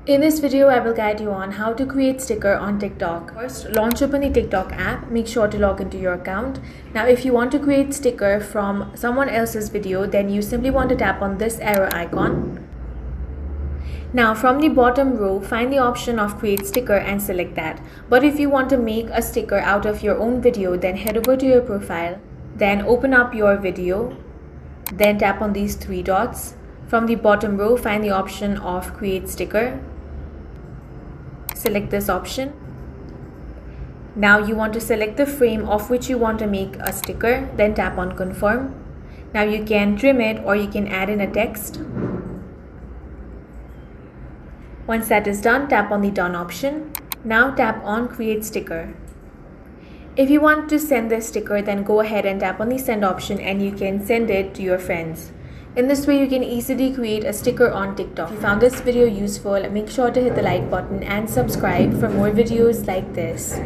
In this video, I will guide you on how to create sticker on TikTok. First, launch open the TikTok app. Make sure to log into your account. Now, if you want to create sticker from someone else's video, then you simply want to tap on this arrow icon. Now, from the bottom row, find the option of create sticker and select that. But if you want to make a sticker out of your own video, then head over to your profile. Then open up your video. Then tap on these three dots. From the bottom row, find the option of create sticker. Select this option. Now you want to select the frame of which you want to make a sticker, then tap on confirm. Now you can trim it or you can add in a text. Once that is done, tap on the done option. Now tap on create sticker. If you want to send this sticker, then go ahead and tap on the send option and you can send it to your friends. In this way, you can easily create a sticker on TikTok. If you found this video useful, make sure to hit the like button and subscribe for more videos like this.